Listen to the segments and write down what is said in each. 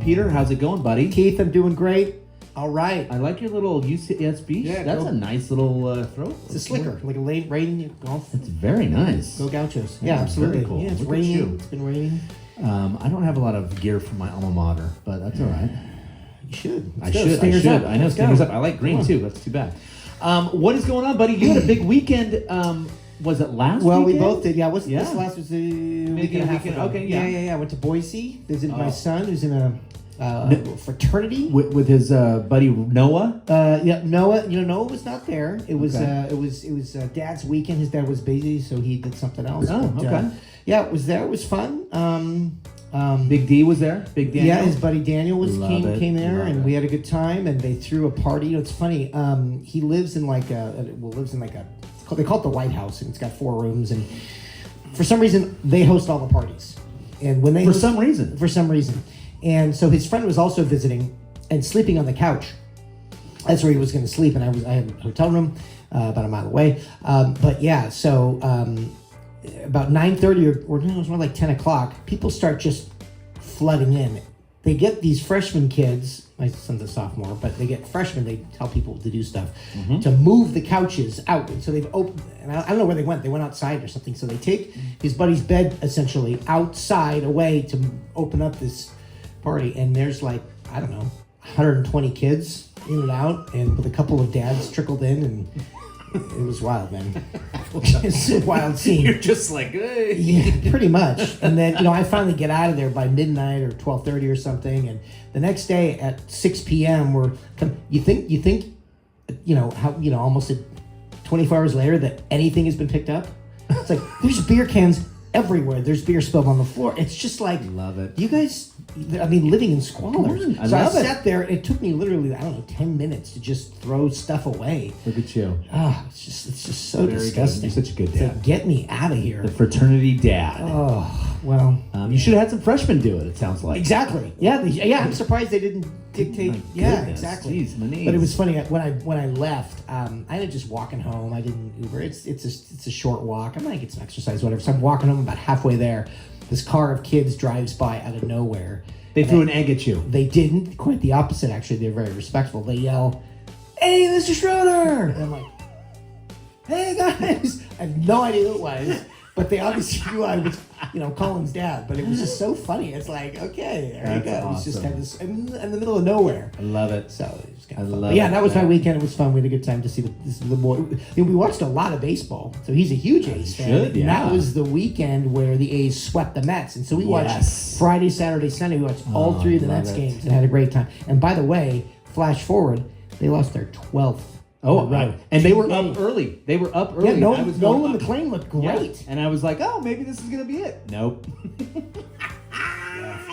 Peter. How's it going, buddy? Keith, I'm doing great. All right. I like your little USB. Yeah, that's a nice little throw. It's a slicker, like a late rain golf. It's very nice. Go Gauchos. Yeah, absolutely. Very cool. Yeah, it's Look raining. It's been raining. I don't have a lot of gear from my alma mater, but that's all right. You should. I should. I know. Stingers up. I like green too. That's too bad. What is going on, buddy? You had a big weekend. Was it last Well, weekend? we both did. Yeah, this last was the week and a half ago. Okay, yeah. I went to Boise, visited my son who's in a fraternity with his buddy Noah. Noah. Noah was not there. It was it was Dad's weekend. His dad was busy, so he did something else. Oh, but, okay. It was there. It was fun. Big D was there. Big Daniel. Yeah, his buddy Daniel came there, and we had a good time. And they threw a party. It's funny. He lives in they call it the White House, and it's got 4 rooms. And for some reason, they host all the parties. And when they for some reason. And so his friend was also visiting and sleeping on the couch. That's where he was going to sleep, and I had a hotel room about a mile away. So about 9:30 or it was more like 10 o'clock, people start just flooding in. They get these freshman kids, my son's a sophomore, but they get freshmen, they tell people to do stuff, to move the couches out. And so they've opened, and I don't know where they went outside or something. So they take his buddy's bed essentially outside away to open up this party. And there's 120 kids in and out, and with a couple of dads trickled in, and it was wild, man. It's a wild scene. You're just like, hey. Yeah, pretty much. And then, I finally get out of there by midnight or 12:30 or something. And the next day at 6 p.m., you think, almost 24 hours later that anything has been picked up. It's like, there's beer cans everywhere. There's beer spilled on the floor. It's just like, love it. You guys, living in squalor. I sat there. It took me literally, 10 minutes to just throw stuff away. Look at you. It's just so very disgusting. Good. You're such a good dad. Like, get me out of here. The fraternity dad. Oh, well. You should have had some freshmen do it sounds like. Exactly. Yeah, I'm surprised they didn't dictate. Yeah, exactly. Jeez, my knees. But it was funny when I left. I ended just walking home. I didn't Uber. It's a short walk. I'm gonna get some exercise, whatever. So I'm walking home. About halfway there, this car of kids drives by out of nowhere. They threw an egg at you. They didn't. Quite the opposite, actually. They're very respectful. They yell, "Hey, Mr. Schroeder!" And I'm like, "Hey, guys!" I have no idea who it was, but they obviously knew I was, Colin's dad. But it was just so funny. It's like, okay, there you go. Awesome. It's just kind of in the middle of nowhere. I love it. So it was kind of fun. But yeah, that was my weekend. It was fun. We had a good time to see this little boy. We watched a lot of baseball. So he's a huge A's fan. And that was the weekend where the A's swept the Mets. And so we watched Friday, Saturday, Sunday. We watched all 3 of the Mets games and had a great time. And by the way, flash forward, they lost their 12th. Oh, right. And they were up early. Yeah, Nolan McClain looked great. Yeah. And I was like, oh, maybe this is going to be it. Nope.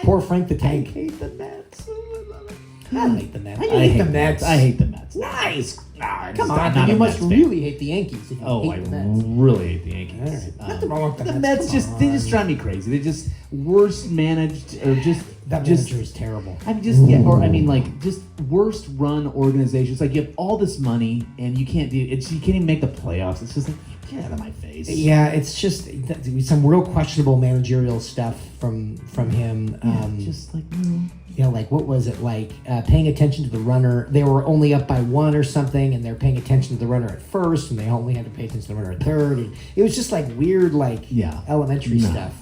Poor Frank the Tank. I hate the Mets. I hate the Mets. I hate the Mets. I hate the Mets. Nice. Come on, you must really hate the Yankees if you hate the Mets. Really hate the Yankees. All right. Nothing wrong with the Mets. They just drive me crazy. They're just worst managed or just... That manager is terrible. Just worst run organizations. Like, you have all this money and you can't even make the playoffs. It's just like, get out of my face. Yeah, it's just some real questionable managerial stuff from him. What was it like? Paying attention to the runner. They were only up by 1 or something, and they're paying attention to the runner at first, and they only had to pay attention to the runner at third. And it was just like weird, elementary stuff.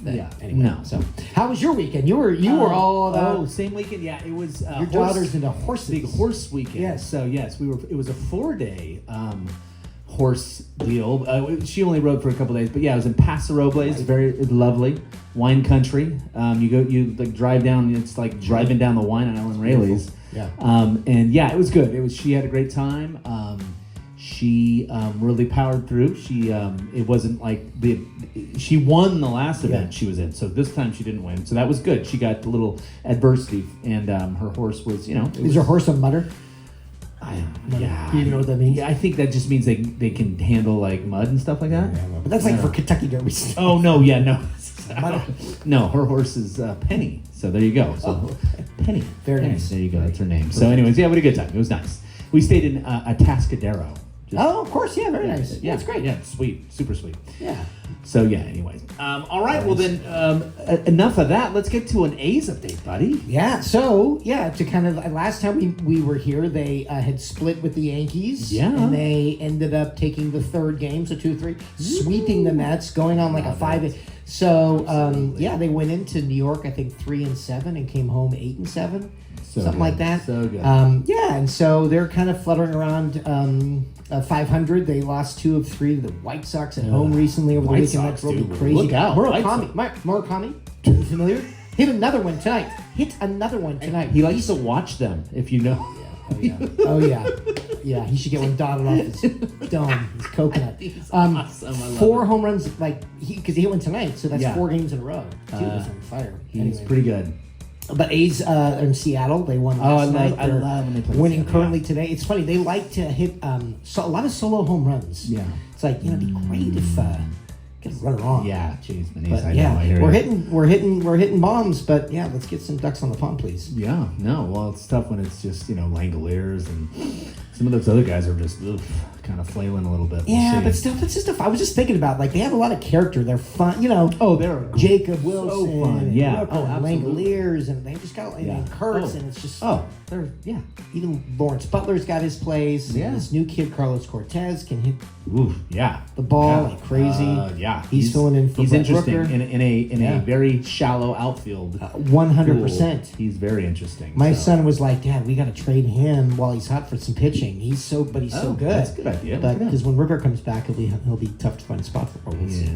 So, how was your weekend? You were all about same weekend. Yeah, it was. Your daughter's into horses. Big horse weekend. Yes. So yes, it was a 4-day. Horse deal. She only rode for a couple days, but yeah, it was in Paso Robles. Very lovely wine country. You drive down. It's like driving down the wine island Raleigh's. Yeah. It was good. She had a great time. She really powered through. It wasn't like she won the last event she was in. So this time she didn't win. So that was good. She got a little adversity, and her horse was, Is her horse a mutter? Yeah. Do you know what that means? Yeah, I think that just means they can handle like mud and stuff like that. Yeah, but that's like for Kentucky Derby stuff. Oh no, yeah, no. No, her horse is Penny. So there you go. So Penny. Very nice. There you go. That's her name. So anyways, yeah, we had a good time. It was nice. We stayed in Atascadero. Oh, of course, yeah, very nice. Yeah, it's great. Yeah, sweet, super sweet. Yeah. So yeah, anyways. All right, well then, enough of that. Let's get to an A's update, buddy. Yeah, so, to kind of, last time we were here, they had split with the Yankees. Yeah. And they ended up taking the third game, so 2-3, sweeping the Mets, going on like a 5. So, they went into New York, I think 3-7, and came home 8-7. Something like that. So good. And so they're kind of fluttering around 500. They lost 2 of 3 to the White Sox at home recently over the weekend. Sox, That's really dude. crazy. Look out. Murakami, you familiar? Hit another one tonight. He likes to watch them, if you know. Oh yeah. Yeah, he should get one dotted off his dome, his coconut. He's awesome. I love 4 it. home runs, because he hit one tonight, so that's 4 games in a row. Dude was on fire. He's pretty good. But A's in Seattle, they won last night. I love when they play winning Seattle, currently today. It's funny, they like to hit a lot of solo home runs. Yeah. It's like, it'd be great if get a runner on. Yeah, jeez, man. But I know, I hear we're hitting bombs, but let's get some ducks on the pond, please. Yeah, no, well, it's tough when it's just, Langoliers and some of those other guys are just kind of flailing a little bit. Yeah, but still, it's just I was just thinking about, they have a lot of character. They're fun, Oh, they're Jacob Wilson, so fun. Yeah. and Langoliers, and they just got and Kurtz, and it's just even Lawrence Butler's got his place. Yeah. And this new kid Carlos Cortez can hit the ball like crazy. He's filling in for He's Brett interesting Rooker. in a very shallow outfield. 100%. He's very interesting. My son was like, "Dad, we got to trade him while he's hot for some pitching. He's so good. That's a good idea. But because when Rooker comes back, he'll be tough to find a spot for. We'll see.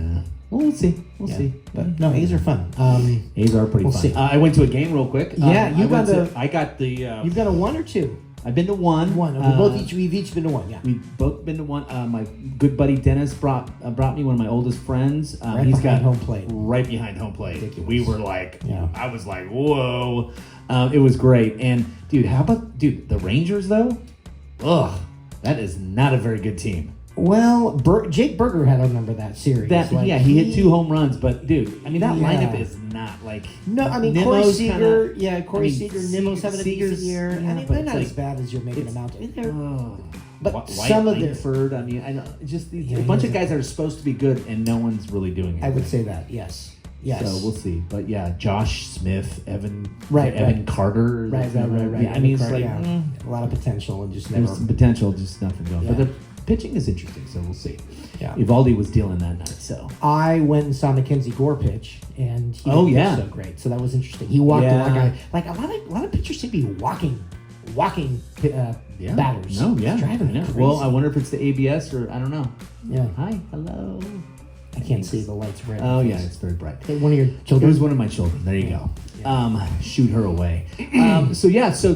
Well, we'll see. We'll see. But no, A's are fun. A's are pretty fun. see. I went to a game real quick. Yeah, I got the. You've got a 1 or 2. I've been to one. We've each been to 1. Yeah. We've both been to one. My good buddy Dennis brought me one of my oldest friends. He's got home plate. Right behind home plate. Ridiculous. We were like, I was like, whoa. It was great. And dude, how about the Rangers though? Ugh, that is not a very good team. Well, Jake Berger had a number that series. He hit 2 home runs, but dude, I mean that lineup is not like. No, I mean Corey Seager. Nimmo's having a decent year. They're not as bad as you're making them out. But some of Langford, I know just a bunch of guys that are supposed to be good, and no one's really doing it. I would say that, yes. So we'll see, but Josh Smith, Evan Carter, right. Yeah, I mean, it's like a lot of potential and just never. There's some potential, just nothing going. Yeah. But the pitching is interesting, so we'll see. Yeah. Evaldi was dealing that night, so I went and saw Mackenzie Gore pitch, and he didn't pitch so great. So that was interesting. He walked a lot of a lot of pitchers seem to be walking batters. No, It's driving me crazy. Well, I wonder if it's the ABS or I don't know. Yeah. Hi, hello. I can't see the lights red. Oh yeah, it's very bright. Hey, one of your It children. was one of my children. There you go. Shoot her away. So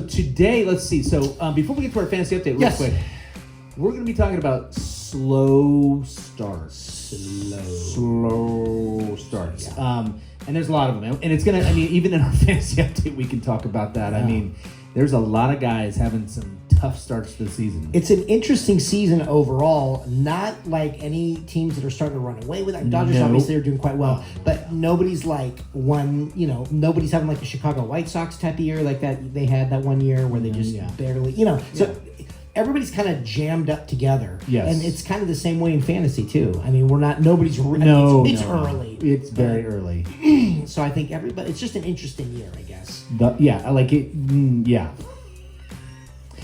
today, let's see. So before we get to our fantasy update, real quick, we're going to be talking about slow starts. Slow starts. Yeah. And there's a lot of them. And it's going to, even in our fantasy update, we can talk about that. Yeah. There's a lot of guys having some tough starts to the season. It's an interesting season overall. Not like any teams that are starting to run away with it. Dodgers obviously are doing quite well, but nobody's like nobody's having like a Chicago White Sox type of year like that they had that one year where they just barely, So everybody's kind of jammed up together. Yes. And it's kind of the same way in fantasy too. Nobody's it's early. It's very early. So I think it's just an interesting year, I guess. I like it.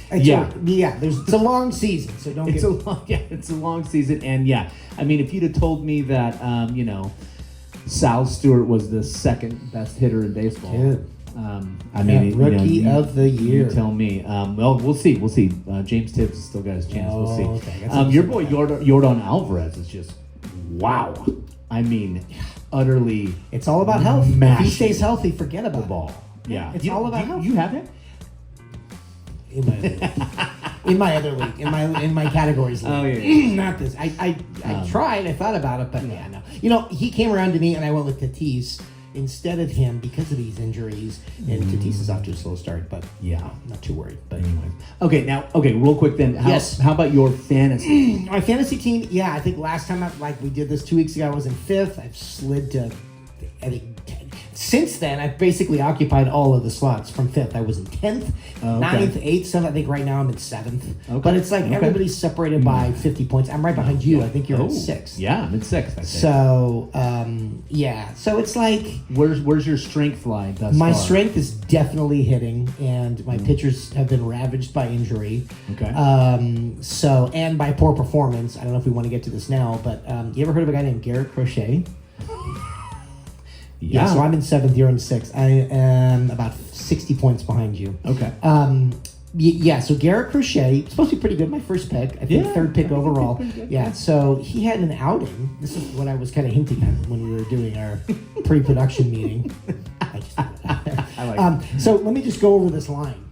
It's a long season, so don't. It's a long season, and if you'd have told me that, Sal Stewart was the second best hitter in baseball, rookie of the year. You tell me. Well, we'll see. James Tibbs has still got his chance. We'll see. Okay. Your boy Yordan Alvarez is just wow. Utterly. It's all about health. If he stays healthy, forget about the ball. Yeah, it's all about health. You have him? In my other league, in my categories league. Oh yeah. Not this. I tried. I thought about it, but no. He came around to me, and I went with Tatis instead of him because of these injuries. And Tatis is off to a slow start, but not too worried. But anyway, real quick then. How about your fantasy? My fantasy team. Yeah, I think last time we did this 2 weeks ago, I was in 5th. I've slid to since then, I've basically occupied all of the slots from 5th. I was in 10th, 9th, 8th, 7th. I think right now I'm in 7th. Okay. But it's like everybody's separated by 50 points. I'm right behind you. I think you're in 6th. Yeah, I'm in 6th, I think. So, So it's like... Where's your strength lie thus My far? strength is definitely hitting, and my pitchers have been ravaged by injury. Okay. And by poor performance. I don't know if we want to get to this now, but you ever heard of a guy named Garrett Crochet? Yeah, so I'm in 7th, you're in 6th. I am about 60 points behind you. Okay. So Garrett Crochet, supposed to be pretty good, my first pick. I think 3rd pick overall. Yeah, so he had an outing. This is what I was kind of hinting at when we were doing our pre-production meeting. I like it. So let me just go over this line.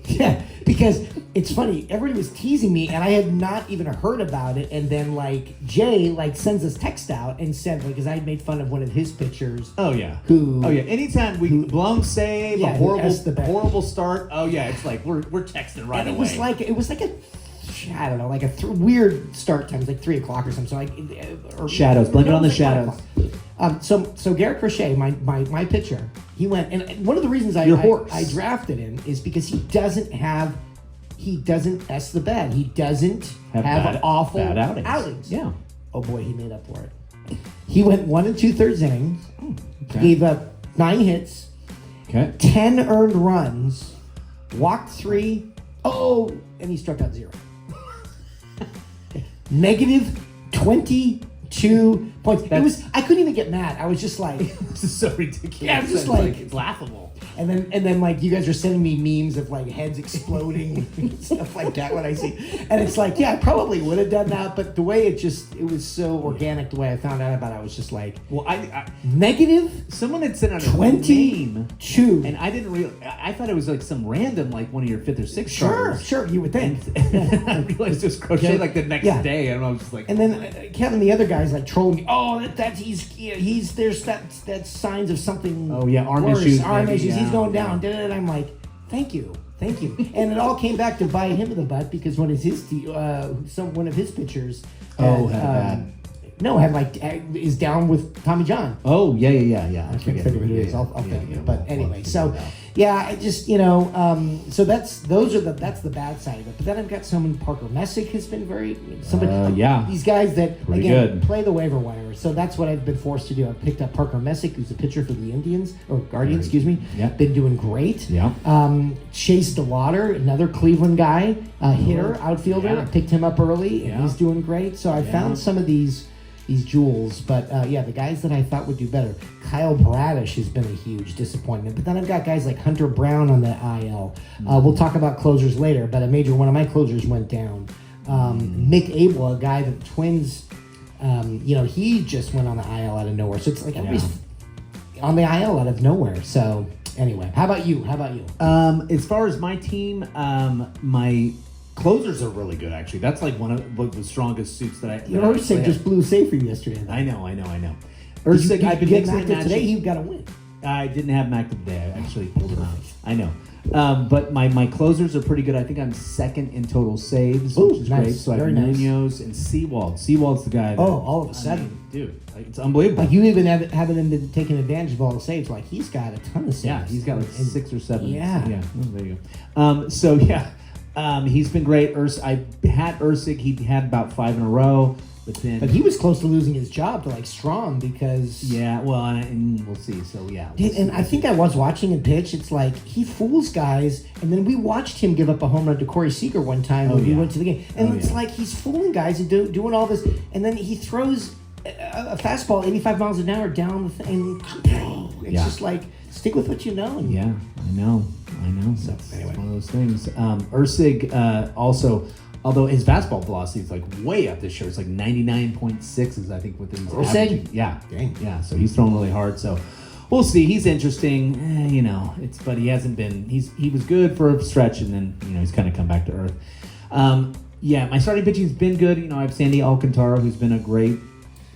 Yeah, because it's funny. Everybody was teasing me, and I had not even heard about it. And then, Jay, sends us text out and said, because I had made fun of one of his pitchers. Oh, yeah. Anytime blown save, a horrible start. Oh, yeah. It's like we're texting right away. It was like a I don't know, weird start time. It was like 3 o'clock or something. Shadows. Blame it on the shadows. So Garrett Crochet, my pitcher, he went, and one of the reasons I drafted him is because he doesn't S the bed. He doesn't have awful bad outings. Yeah. Oh boy, he made up for it. He went 1 2/3 innings. Okay. Gave up 9 hits. Okay. 10 earned runs. Walked 3. And he struck out 0. Negative 22 points. I couldn't even get mad. I was just like, this is so ridiculous. Yeah, I'm just it's laughable. And then you guys are sending me memes of heads exploding and stuff like that when I see. And it's I probably would have done that, but the way it was so organic the way I found out about it, I was just like, well, I negative. Someone had sent out a 22, and I didn't realize. I thought it was some random one of your 5th or 6th starters. Sure, you would think. And I realized it was Crochet the next day, and I was just like. And then Kevin, the other guy's trolling me. Oh, he's there's that's signs of something. Oh yeah, arm issues. He's going down. And I'm like, thank you. And it all came back to bite him in the butt because one of his pitchers. Is down with Tommy John. Oh yeah. I can't figure who it is. I'll think of it. But anyway, I just so that's the bad side of it. But then I've got someone, Parker Messick has been these guys that pretty good. Play the waiver wire. So that's what I've been forced to do. I've picked up Parker Messick, who's a pitcher for the Guardians, excuse me. Yeah. Been doing great. Yeah. Chase DeWater, another Cleveland guy, hitter, outfielder. Yeah. I picked him up early and he's doing great. So I found some of these jewels, but the guys that I thought would do better. Kyle Bradish has been a huge disappointment, but then I've got guys like Hunter Brown on the IL. We'll talk about closers later, but one of my closers went down. Mick Abel, a guy that the Twins, he just went on the IL out of nowhere. So it's everybody's on the IL out of nowhere. So anyway, how about you? As far as my team, my closers are really good, actually. That's one of the strongest suits that I. Ursig just blew a save for you yesterday. I know. Ursig, I've been mixing and matching. Today, you've got to win. I didn't have Mac today. I actually pulled him out. I know. But my closers are pretty good. I think I'm 2nd in total saves, which is great. So I have Munoz and Seawald. Seawald's the guy. All of a sudden. Dude, it's unbelievable. You even haven't been taking advantage of all the saves. He's got a ton of saves. Yeah, he's got 6 or 7. Yeah. Oh, there you go. He's been great. I had Ursig. He had about 5 in a row. But he was close to losing his job to Strom because... Yeah, well, and we'll see. So, yeah. And I think I was watching him pitch. It's he fools guys. And then we watched him give up a home run to Corey Seager one time when we went to the game. And he's fooling guys and doing all this. And then he throws a fastball 85 miles an hour down the thing. It's just stick with what you know. Yeah, I know. So, anyway. It's one of those things. Ursig also... Although his fastball velocity is way up this year. It's 99.6 is I think what he's averaging. Yeah. Dang. Yeah, so he's throwing really hard. So we'll see. He's interesting. But he hasn't been he was good for a stretch and then he's kind of come back to earth. My starting pitching's been good. I have Sandy Alcantara, who's been a great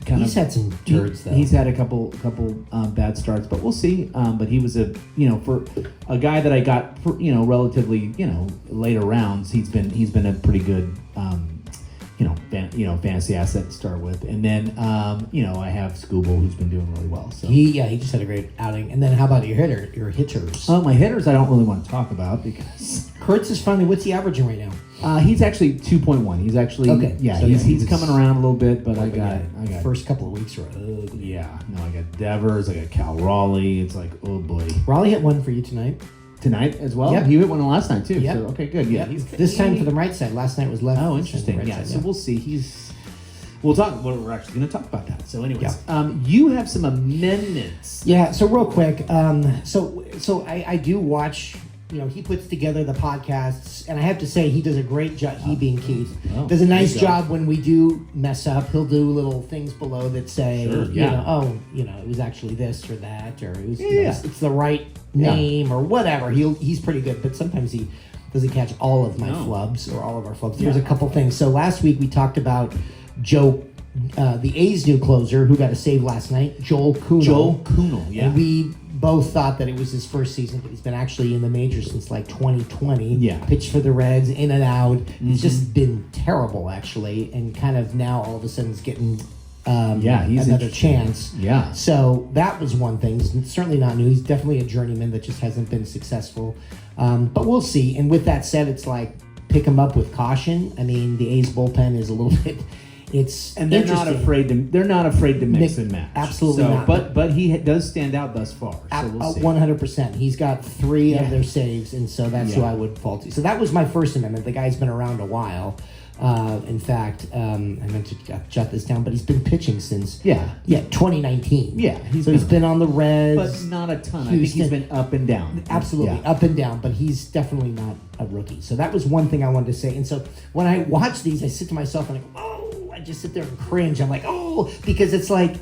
he's had some turds though. He's had a couple bad starts, but we'll see. But he was for a guy that I got for, relatively later rounds. He's been a pretty good fantasy asset to start with. And then, I have Scooble, who's been doing really well. So He just had a great outing. And then how about your hitters? Oh, my hitters I don't really want to talk about because Kurtz is finally, what's he averaging right now? he's actually 2.1. He's actually Okay. Yeah, So, he's coming around a little bit, but I got first couple of weeks were ugly. yeah. No, I got Devers, I got Cal Raleigh. It's like, oh boy. Raleigh hit one for you tonight. Tonight as well? Yep. You hit one last night too. Yep. So okay, good. Yeah. Yep. This time for the right side. Last night was left. Oh, This time interesting. right Yeah. side, So we'll see. We're actually going to talk about that. So, anyways, you have some amendments. Yeah. So real quick, so I do watch. He puts together the podcasts, and I have to say he does a great job. He being Keith does a nice job when we do mess up. He'll do little things below that say, it was actually this or that, or it was, it's the right name or whatever. He's pretty good, but sometimes he doesn't catch all of my flubs or all of our flubs. There's a couple things. So last week we talked about Joe, the A's new closer who got a save last night, Joel Kuhnel. Yeah. And we both thought that it was his first season, but he's been actually in the majors since like 2020. Yeah. Pitched for the Reds, in and out. It's just been terrible, actually, and kind of now all of a sudden is getting he's another chance. Yeah. So that was one thing. It's certainly not new. He's definitely a journeyman that just hasn't been successful. But we'll see. And with that said, it's like pick him up with caution. I mean, the A's bullpen is a little bit. They're not afraid to mix and match. Absolutely not. But he does stand out thus far. So we'll see. 100%. He's got 3 of their saves, and so that's who I would fault to. So that was my first amendment. The guy's been around a while. In fact, I meant to jot this down, but he's been pitching since 2019. Yeah, he's been on the Reds, but not a ton. I think he's been up and down. Absolutely, up and down, but he's definitely not a rookie. So that was one thing I wanted to say. And so when I watch these, I sit to myself and I go, I just sit there and cringe. I'm like, because it's like,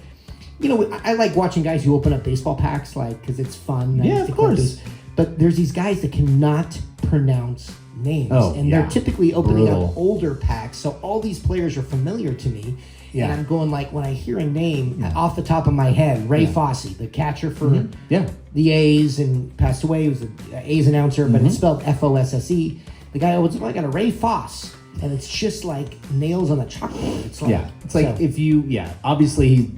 I like watching guys who open up baseball packs, like, because it's fun. Yeah, of course. But there's these guys that cannot pronounce names, and they're typically opening up older packs. So all these players are familiar to me, and I'm going like, when I hear a name off the top of my head, Ray Fosse, the catcher for the A's, and passed away. He was an A's announcer, but it's spelled Fosse. The guy opens up, I got a Ray Fosse. And it's just like nails on a chalkboard. It's like, if you, obviously,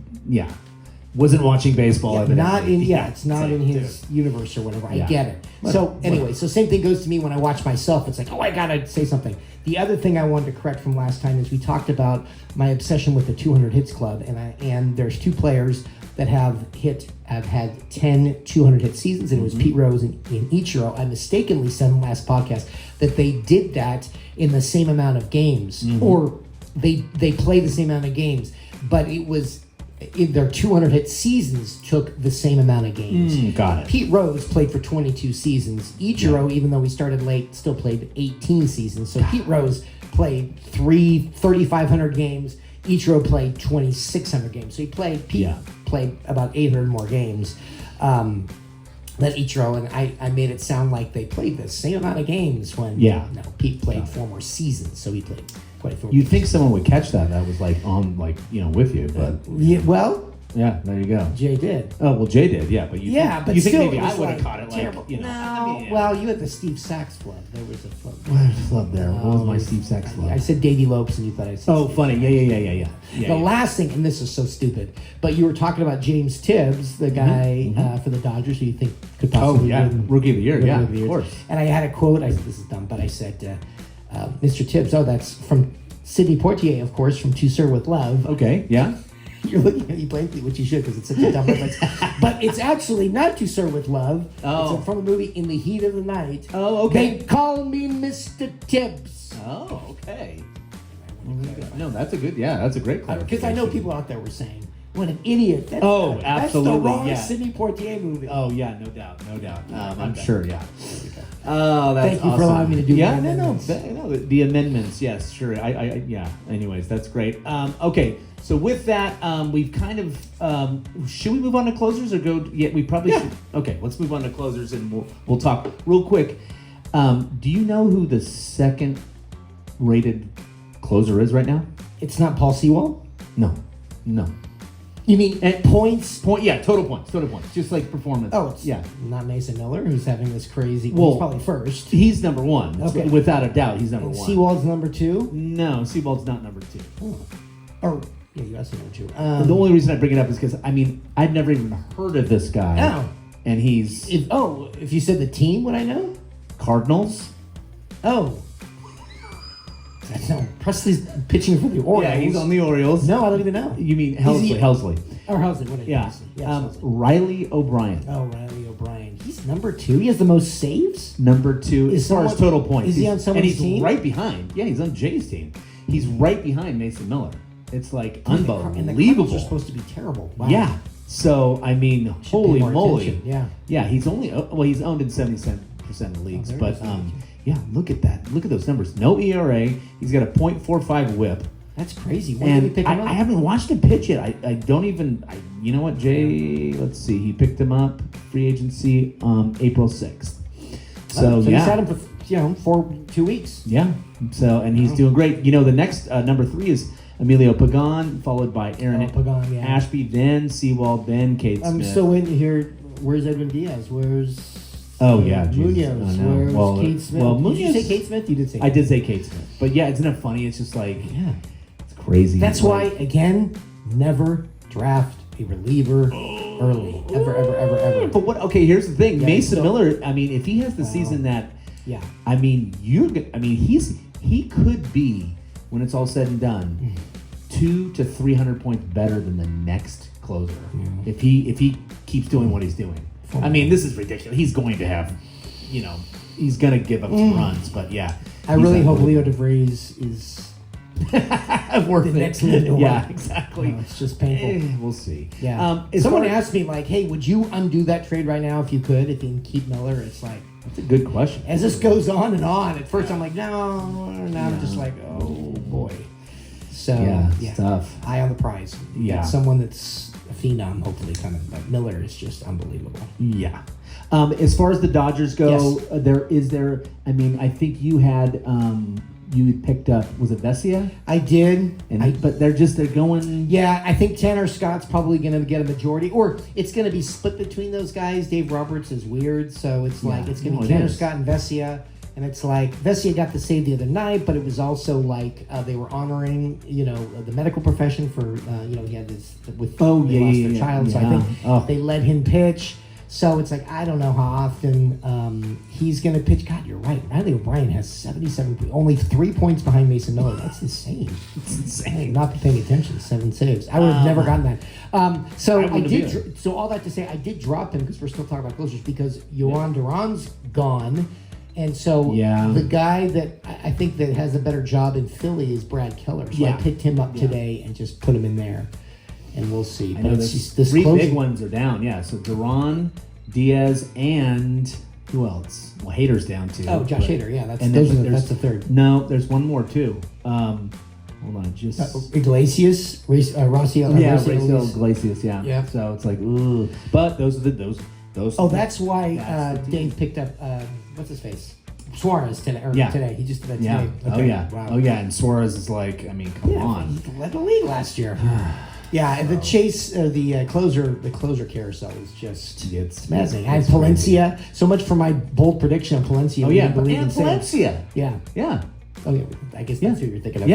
wasn't watching baseball. It's not in his universe or whatever. I get it. So anyway, so same thing goes to me when I watch myself. It's like, I gotta say something. The other thing I wanted to correct from last time is we talked about my obsession with the 200 hits club, and there's 2 players that have had 10 200 hit seasons, and it was Pete Rose and Ichiro. I mistakenly said in the last podcast that they did that in the same amount of games, or they play the same amount of games, but it was in their 200 hit seasons took the same amount of games. Got it. Pete Rose played for 22 seasons. Ichiro, even though he started late, still played 18 seasons. So Pete Rose played 3,500 games. Ichiro played 2,600 games. So Pete played about 800 more games than Ichiro, and I made it sound like they played the same amount of games when Pete played 4 more seasons, so he played quite a few. You'd think someone would catch that was like on with you, but there you go. Jay did. Oh well, Jay did, but you but think still, maybe I would have caught it terrible. No, well, you had the Steve Sachs flub. There was a flub. What flub there? What was my Steve Sachs flub? I said Davey Lopes, and you thought I said. Oh, funny. Yeah. The last thing, and this is so stupid, but you were talking about James Tibbs, the guy for the Dodgers, who you think could possibly win Rookie of the Year. Yeah, of course. And I had a quote. I said, this is dumb, but I said, Mr. Tibbs. Oh, that's from Sidney Poitier, of course, from To Sir with Love. Okay. Yeah. You're looking at me blankly, which you should, because it's such a dumb reference. But it's actually not To Sir with Love. Oh. It's from the movie In the Heat of the Night. Oh, okay. They call me Mr. Tibbs. Oh, okay. No, that's a good. Yeah, that's a great clarification. Because I know people out there were saying, "What an idiot!" Absolutely. That's the wrong Sidney Poitier movie. Oh yeah, no doubt. I'm sure. Yeah. Oh, that's Thank you for allowing me to do. The amendments. Yes, sure. Anyways, that's great. Okay. So with that, we've kind of should we move on to closers or go? Yeah, we probably should. Okay, let's move on to closers and we'll talk real quick. Do you know who the second rated closer is right now? It's not Paul Sewell? No. You mean points? Total points. Just like performance. Oh, it's not Mason Miller who's having this crazy. Well, he's probably first. He's number one. Okay. Without a doubt, he's number one. Seawald's number 2? No, Seawald's not number 2. Oh. Or, yeah, you asked number 2. The only reason I bring it up is because, I'd never even heard of this guy. Oh. And he's... If you said the team, would I know? Cardinals? Oh. No, Presley's pitching for the Orioles. Yeah, he's on the Orioles. No, I don't even know. You mean Helsley? Or Helsley, what is Yeah. Helsley? Yes, Riley O'Brien. Oh, Riley O'Brien. He's number 2. He has the most saves? Number 2 as far as total points. Is he on someone's team? And he's right behind. Yeah, he's on Jay's team. He's right behind Mason Miller. It's like unbelievable. And the Cardinals are supposed to be terrible. Wow. Yeah. So, holy moly. Attention. Yeah. Yeah, he's only... he's owned in 70% of leagues. But, yeah, look at that. Look at those numbers. No ERA. He's got a .45 whip. That's crazy. When did he pick him up? I haven't watched him pitch yet. I don't even... you know what, Jay? Let's see. He picked him up, free agency, April 6th. So he's had him for 2 weeks. Yeah. So, and he's doing great. The next number 3 is Emilio Pagan, followed by Aaron Ashby, then Seawald, then Kate Smith. I'm still waiting to hear, where's Edwin Diaz? Where's... Munoz. Where's Kate Smith? Did you say Kate Smith? You did say Kate I did say Kate Smith. But yeah, isn't it funny? It's just like, it's crazy. That's why, again, never draft a reliever early. Ever. But here's the thing. Mason Miller, if he has the season that, he could be, when it's all said and done, 200 to 300 points better than the next closer. If he keeps doing what he's doing. This is ridiculous. He's going to have, he's going to give up some runs, but yeah. I really hope Leo DeVries is worth the next Lindor. Yeah, exactly. It's just painful. We'll see. Yeah. Someone asked me, hey, would you undo that trade right now if you could, if you can keep Miller? It's like... That's a good question. As this goes on and on, at first I'm like, no. Now I'm just like, oh, boy. So, it's tough. Eye on the prize. Yeah. Someone that's a phenom, hopefully, coming. But Miller is just unbelievable. Yeah. As far as the Dodgers go, I think you had you picked up, was it Vesia? I did. But they're going... Yeah, I think Tanner Scott's probably going to get a majority, or it's going to be split between those guys. Dave Roberts is weird, so it's like it's going to be Tanner Scott and Vesia. And it's like, Vesia got the save the other night, but it was also like they were honoring, the medical profession for, he had this, lost their child. So I think they let him pitch. So it's like, I don't know how often he's going to pitch. God, you're right. Riley O'Brien has 77, only 3 points behind Mason Miller. That's insane. It's insane. Not paying attention. 7 saves. I would have never gotten that. So all that to say, I did drop him because we're still talking about closers because Yohan Duran's gone. And so the guy that I think that has a better job in Philly is Brad Keller. So I picked him up today and just put him in there. And we'll see. I know this three big ones are down. Yeah, so Duran, Diaz, and who else? Well, Hader's down too. Oh, Josh Hader. Yeah, that's the third. No, there's one more too. Hold on, Iglesias, Raciel. Raciel Iglesias. Yeah. So it's like, ooh. But those are those. Oh, that's why Dave picked up what's his face. Suarez today. He just did that today. Okay. Oh yeah. Wow. Oh yeah. And Suarez is like, come on. He led the league last year. Yeah, and the chase, the closer carousel is just it's amazing. I had Palencia. So much for my bold prediction of Palencia. Oh yeah, and Palencia. Yeah. Oh yeah, I guess that's who you're thinking of.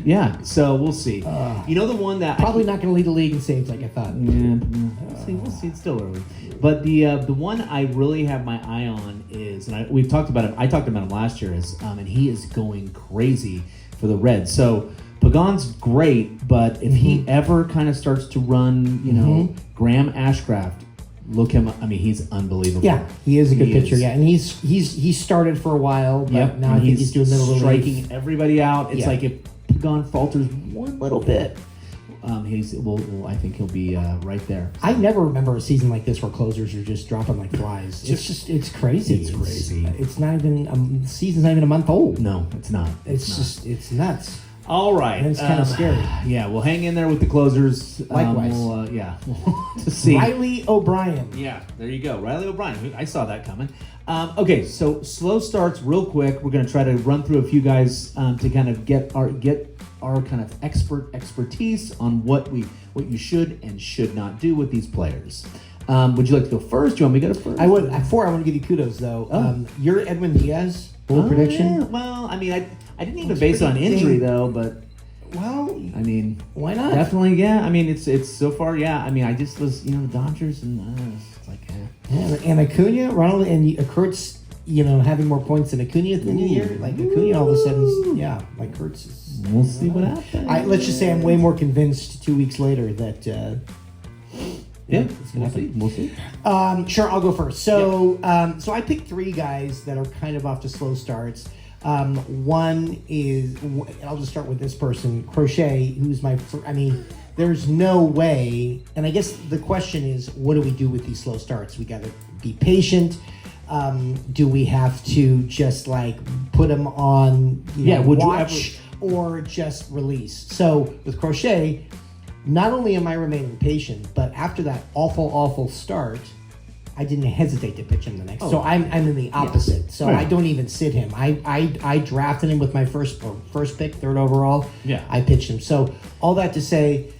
Yeah, so we'll see. The one that probably not going to lead the league in saves like I thought. Yeah, we'll see. It's still early. But the one I really have my eye on is, and we've talked about him. I talked about him last year, and he is going crazy for the Reds. So Pagan's great, but if he ever kind of starts to run, Graham Ashcraft. Look him up. He's unbelievable. Yeah, he is a good pitcher. Yeah, and he started for a while, but now I think he's doing middle striking everybody out. It's like if Pagan falters one little bit, I think he'll be right there. I never remember a season like this where closers are just dropping like flies. It's crazy. It's crazy. It's not even the season's not even a month old. No, it's not. It's nuts. All right. And it's kind of scary. Yeah, we'll hang in there with the closers. Likewise. To see. Riley O'Brien. Yeah, there you go. Riley O'Brien. I saw that coming. Okay, so slow starts real quick. We're going to try to run through a few guys to kind of get our kind of expertise on what you should and should not do with these players. Would you like to go first? Do you want me to go first? I would. Before I want to give you kudos though. Your Edwin Diaz prediction. Yeah. Well, I mean, I didn't even base it on injury though, but. Well, I mean, why not? Definitely, yeah. I mean, it's so far, yeah. I mean, I just was, the Dodgers, and it's like, and Acuna, Ronald, and Kurtz, having more points than Acuna at the end of the year. Like Acuna, all of a sudden, like Kurtz is. We'll see what happens. Let's just say I'm way more convinced 2 weeks later that. We'll see. Sure, I'll go first. So, so I picked 3 guys that are kind of off to slow starts. One is, I'll just start with this person, Crochet, who's there's no way, and I guess the question is, what do we do with these slow starts? We got to be patient. Do we have to just put them on, watch, or just release? So with Crochet, not only am I remaining patient, but after that awful start, I didn't hesitate to pitch him the next. So I'm in the opposite. So I don't even sit him. I drafted him with my first pick, 3rd overall. Yeah. I pitched him. So all that to say,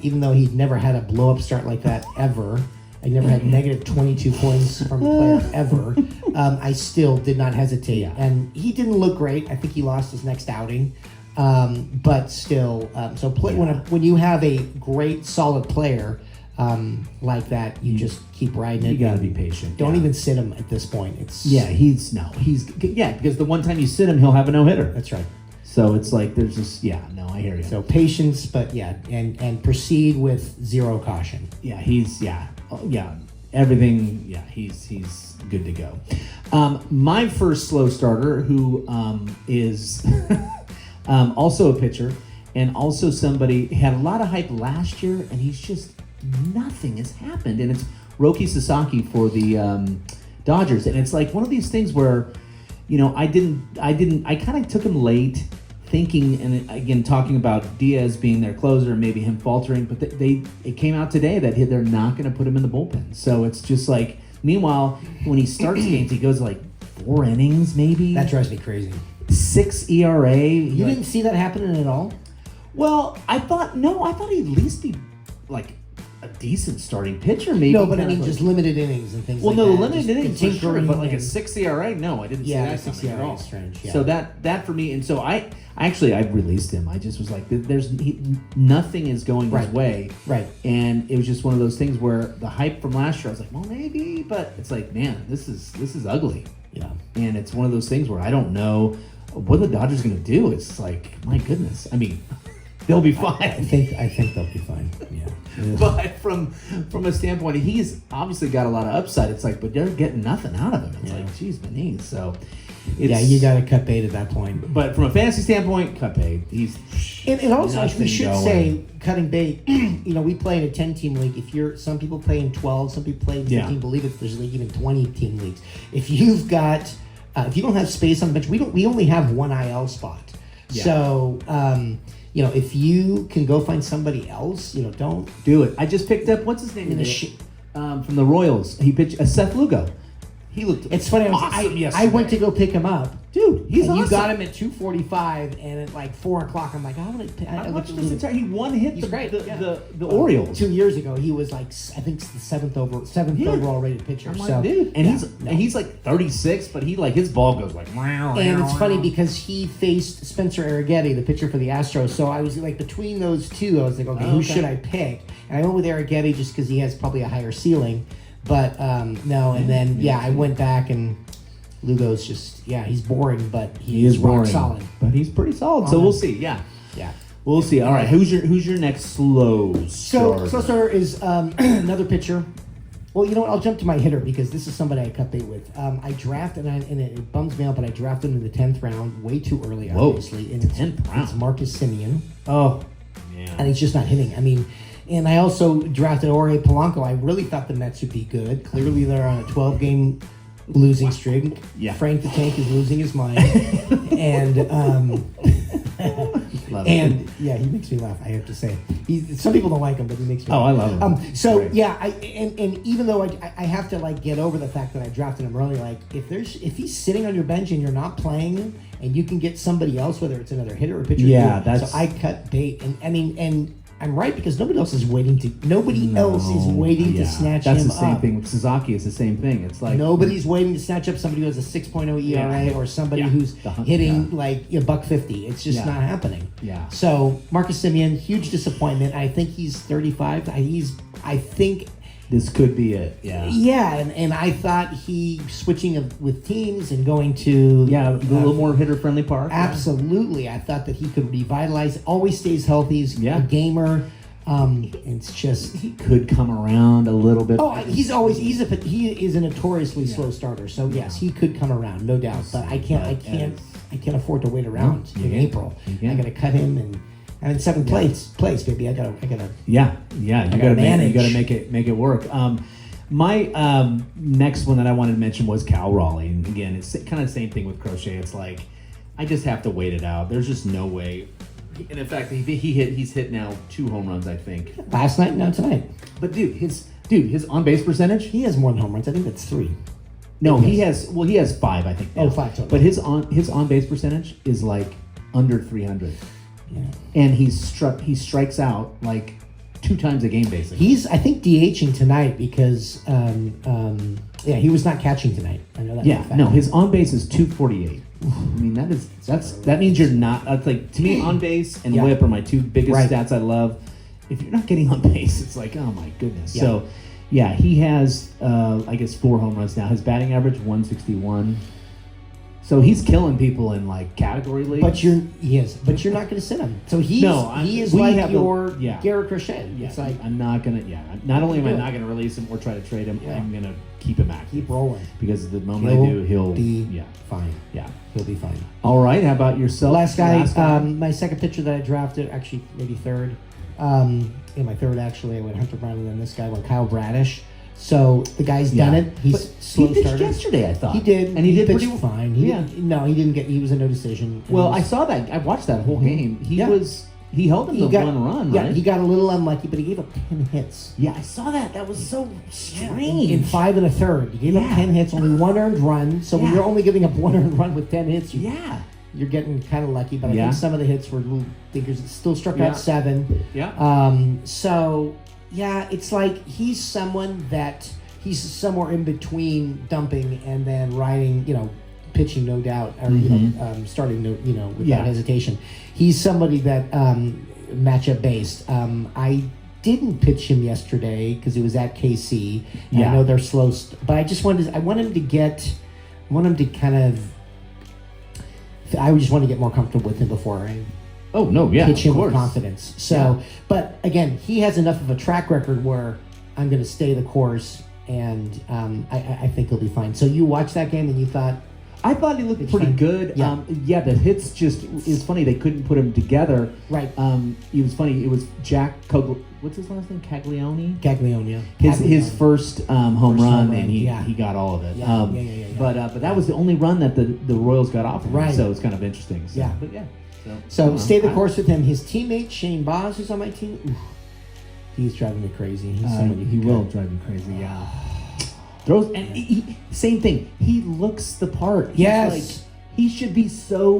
even though he'd never had a blow up start like that ever, I never had negative 22 points from a player ever. I still did not hesitate. Yeah. And he didn't look great. I think he lost his next outing. But still, when you have a great solid player like that, you just keep riding it. You gotta be patient. Don't even sit him at this point. Because the one time you sit him, he'll have a no-hitter. That's right. So it's like there's just I hear you. So patience, but and proceed with 0 caution. Yeah, everything. Yeah, he's good to go. My first slow starter, who is also a pitcher and also somebody had a lot of hype last year, and he's just nothing has happened, and it's Roki Sasaki for the Dodgers, and it's like one of these things where I kind of took him late, thinking, and again talking about Diaz being their closer and maybe him faltering, but it came out today that they're not going to put him in the bullpen. So it's just like, meanwhile when he starts games, he goes 4 innings maybe. That drives me crazy. 6 ERA. You didn't see that happening at all? Well, I thought he'd at least be a decent starting pitcher, maybe. No, but I mean, just limited innings and things like that. Well, no, limited innings for sure, tinkering but a 6 ERA, no, I didn't see that 6 coming at ERA all. is strange. Yeah. So that for me, and so I released him. I just was like, nothing is going his way. Right. And it was just one of those things where the hype from last year, I was like, well, maybe, but it's like, man, this is ugly. Yeah. And it's one of those things where I don't know what the Dodgers are going to do. It's like, my goodness. I mean, they'll be fine. I think they'll be fine. Yeah. But from a standpoint, he's obviously got a lot of upside. It's like, but they're getting nothing out of him. It's like, geez, my knees. So, you got to cut bait at that point. But from a fantasy standpoint, cut bait. And also, we should say, cutting bait. We play in a 10-team league. Some people play in 12, some people play in 15. Believe it, there's even 20-team leagues. If you've got, if you don't have space on the bench, we only have 1 IL spot. Yeah. So. If you can go find somebody else, don't do it. I just picked up, what's his name from the Royals. He pitched Seth Lugo. He looked It's funny. Awesome I went to go pick him up. Dude, he's awesome. You got him at 2:45, and at 4 o'clock, I'm like, I watched this entire. He one hit the Orioles 2 years ago. He was I think the seventh overall rated pitcher. I'm like, dude, and he's 36, but he his ball goes wow. And it's funny because he faced Spencer Arrighetti, the pitcher for the Astros. So I was between those two, I was like, okay, who should I pick? And I went with Arrighetti just because he has probably a higher ceiling. But no, and then I went back and. Lugo's just he's boring, but he's rock solid. But he's pretty solid. So we'll see. Yeah. We'll see. All right, who's your next slow starter? Slow starter is another pitcher. Well, you know what? I'll jump to my hitter because this is somebody I cut bait with. I drafted, and it bums me out, but I drafted him in the 10th round, way too early, obviously. And it's 10th round. It's Marcus Semien. Oh, yeah. And he's just not hitting. I mean, and I also drafted Jorge Polanco. I really thought the Mets would be good. Clearly, they're on a 12-game losing streak. Yeah. Frank the Tank is losing his mind. And Love it. And yeah, he makes me laugh. I have to say, some people don't like him, but he makes me. Oh, laugh. I love him. So Great. yeah, and even though I have to like get over the fact that I drafted him early, like if he's sitting on your bench and you're not playing, and you can get somebody else, whether it's another hitter or pitcher. Yeah, so that's. I cut bait, and I mean, and I'm right because nobody else is waiting to Yeah, snatch that's him the same up. thing with Suzuki. It's the same thing. It's like Nobody's waiting to snatch up somebody who has a 6.0 ERA or somebody who's hitting like a $150. It's just not happening. Yeah. So Marcus Semien, huge disappointment. I think he's 35. I think this could be it. Yeah. Yeah, and I thought he switching with teams and going to a little more hitter friendly park. Absolutely, I thought that he could revitalize. Always stays healthy. He's a gamer. It's just he could come around a little bit. Oh, he is a notoriously slow starter. So yes, he could come around, no doubt. But I can't afford to wait around in April. I got to cut him and. I'm in seventh place, baby. I gotta. Yeah. You gotta make it work. My next one that I wanted to mention was Kyle Raleigh, and again, it's kind of the same thing with Crochet. It's like I just have to wait it out. There's just no way. And in fact, he's hit now 2 home runs, I think. Last night, now tonight. But his on base percentage. He has more than home runs. I think that's 3. No, he has 5, I think. Now. 5 total. But his on base percentage is like under 300. Yeah. And he strikes out like 2 times a game basically. He's I think DHing tonight because he was not catching tonight. I know that. Yeah, no, his on base is 248. I mean that means you're not. That's like to me on base and whip are my 2 biggest stats I love. If you're not getting on base, it's like oh my goodness. Yeah. So yeah, he has I guess 4 home runs now. His batting average 161. So he's killing people in like category leagues. But you're not going to sit him. So he is like your Garrett Crochet. Yeah, it's like I'm not gonna. Yeah, not only am I not gonna release him or try to trade him, I'm gonna keep him active. Keep rolling because the moment I do, he'll be fine. Yeah, he'll be fine. All right, how about yourself? Last guy. My second pitcher that I drafted, actually maybe third. In my third, actually, I went Hunter Brown, and then this guy went Kyle Bradish. So the guy's done it. He's slow he pitched starter. Yesterday, I thought he did, and he did pitched pretty fine. He didn't get. He was a no decision. Well, I saw that. I watched that whole game. He held him to 1 run. Yeah, right? he got a little unlucky, but he gave up 10 hits. Yeah, I saw that. That was so strange. In 5 1/3, he gave up 10 hits, only 1 earned run. So when you're only giving up 1 earned run with 10 hits, you're getting kind of lucky. But I think some of the hits were little thinkers. It still struck out 7. Yeah. So yeah, it's like he's someone that. He's somewhere in between dumping and then riding, pitching, no doubt, or starting, without hesitation. He's somebody that matchup based. I didn't pitch him yesterday because it was at KC. I know they're slow, but I just wanted. I want him to kind of. I just want to get more comfortable with him before I. Oh no! Yeah, pitch him with confidence. So, but again, he has enough of a track record where I'm going to stay the course. And I think he'll be fine. So you watched that game and you thought... I thought he looked pretty good. Yeah. The hits just... It's funny, they couldn't put him together. Right. It was funny. It was Jack... What's his last name? Caglione? Caglione, His first home run, and he got all of it. But that was the only run that the Royals got off of him. Right. So it's kind of interesting. So, yeah. But yeah. So stay the course with him. His teammate, Shane Boz, who's on my team... Oof. He's driving me crazy. He will drive you crazy. Yeah. Throws and same thing. He looks the part. Yes. He should be so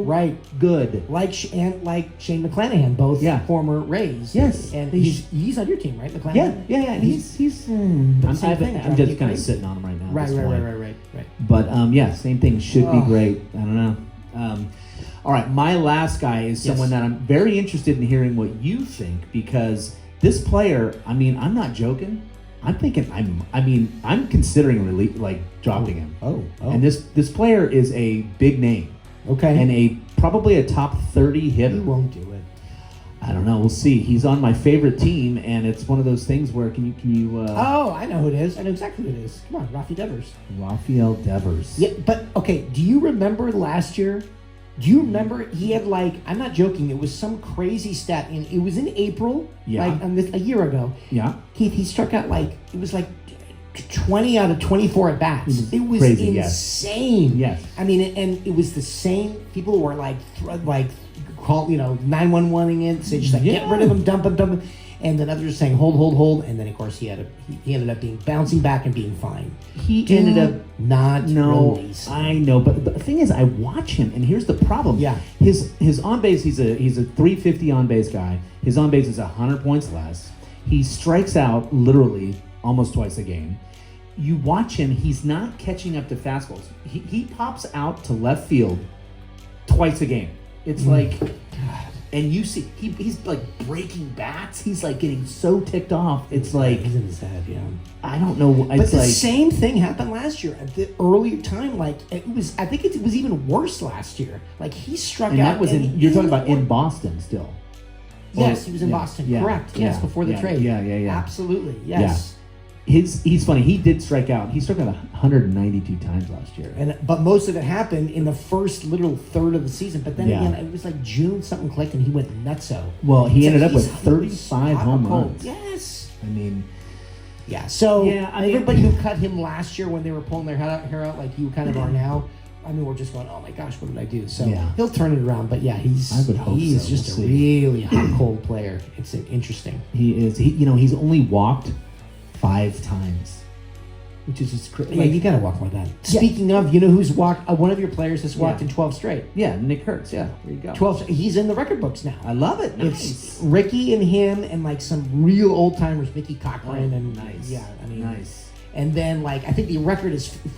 good. Like Shane McClanahan, both former Rays. Yes. And he's on your team, right, McClanahan? Yeah. He's. I'm just kind of sitting on him right now. Right. But same thing. Should be great. I don't know. All right, my last guy is someone that I'm very interested in hearing what you think because. This player, I mean, I'm not joking. I'm thinking, I'm considering dropping him. Oh. And this player is a big name. Okay. And probably a top 30 hitter. He won't do it. I don't know. We'll see. He's on my favorite team, and it's one of those things where can you? Oh, I know who it is. I know exactly who it is. Come on, Rafael Devers. Yeah, but okay. Do you remember last year? Do you remember he had I'm not joking, it was some crazy stat, and it was in April, a year ago. Yeah. Keith, he struck out it was 20 out of 24 at bats. It was crazy, insane. Yes. I mean, and it was the same, people were call, 911ing it, say just like get rid of him, dump him, and then others saying hold, and then of course he ended up bouncing back and being fine. He ended up not releasing. I know, but the thing is, I watch him, and here's the problem. Yeah, his on base, he's a 350 on base guy. His on base is 100 points less. He strikes out literally almost twice a game. You watch him, he's not catching up to fastballs. He pops out to left field twice a game. It's like, and you see, he's like breaking bats. He's like getting so ticked off. It's like, he's in his head, yeah. I don't know. But the same thing happened last year. At the earlier time, I think it was even worse last year. Like he struck out. That was you're talking about in Boston still. Yes, he was in Boston. Correct. Yes, before the trade. Yeah. Absolutely. Yes. Yeah. He's funny. He did strike out. He struck out 192 times last year. But most of it happened in the first literal third of the season. But then again, it was like June, something clicked, and he went nutso. Well, he ended up with 35 home runs. Yes. I mean, yeah. So everybody who cut him last year when they were pulling their hair out like you kind of are now, I mean, we're just going, oh my gosh, what did I do? So he'll turn it around. But yeah, he's just a really hot, cold player. It's interesting. He is. He's only walked 5 times, which is just crazy. Yeah, you gotta walk more than that. Speaking of, who's walked? One of your players has walked in 12 straight. Yeah, Nick Kurtz. Yeah, there you go. 12. He's in the record books now. I love it. Nice. It's Ricky and him and like some real old timers, Mickey Cochran and nice. Yeah, I mean nice. And then I think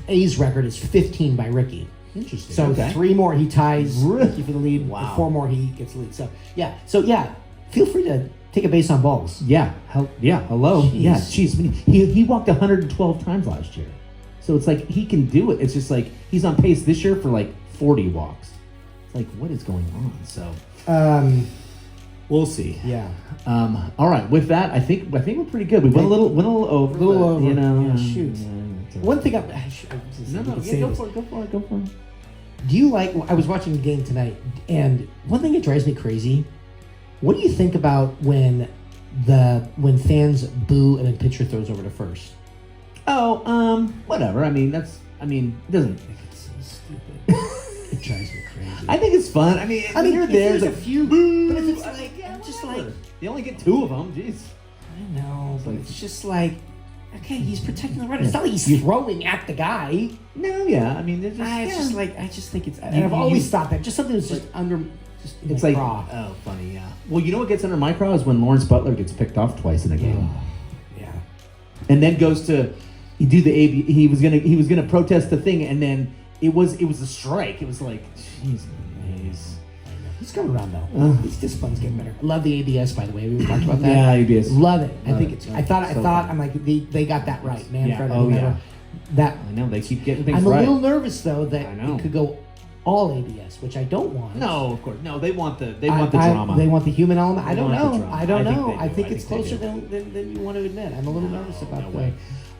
A's record is 15 by Ricky. Interesting. So 3 more he ties Ricky for the lead. Wow. 4 more he gets the lead. So feel free to take a base on balls. Yeah. Hello. Jeez. Yeah. Jeez. I mean, he walked 112 times last year, so it's like he can do it. It's just like he's on pace this year for like 40 walks. It's like what is going on? So we'll see. Yeah. All right. With that, I think we're pretty good. We went a little over. Yeah, shoot. One thing go for it. Do you like? I was watching the game tonight, and one thing that drives me crazy. What do you think about when fans boo and a pitcher throws over to first? Oh, whatever. I mean, it doesn't. It's so stupid. It drives me crazy. I think it's fun. I mean, you're there. There's a few, but if it's like, you only get 2 of them. Jeez. I know, but it's just like, okay, he's protecting the runner. It's not like he's throwing at the guy. No, yeah. I mean, it's just, I just think it's. And I've always thought that just something that's just under. It's like, oh, funny, yeah. Well, you know what gets under my craw is when Lawrence Butler gets picked off twice in a game. Yeah. And then goes to do the AB. He was gonna protest the thing, and then it was a strike. It was like, jeez, he's coming around though. His discipline's getting better. I love the ABS, by the way. We talked about that. Yeah, ABS. Love it. I think it's. I thought. I'm like they got that right, man. Yeah. Oh yeah. That I know they keep getting things I'm right. a little nervous though that it could go all ABS, which I don't want. No, of course. No, they want the drama. They want the human element. I don't know. I think it's closer than you want to admit. I'm a little nervous about that.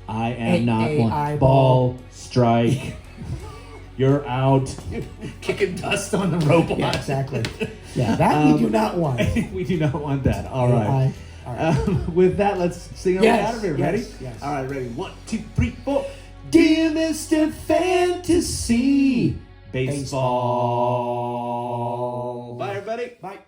I am not one. Ball strike. You're out. Kicking dust on the robot. Yeah, exactly. Yeah, that we do not want. We do not want that. All right. With that, let's sing our way out of here. Ready? Yes. All right, ready. 1, 2, 3, 4. Dear Mr. Fantasy Baseball. Bye, everybody. Bye.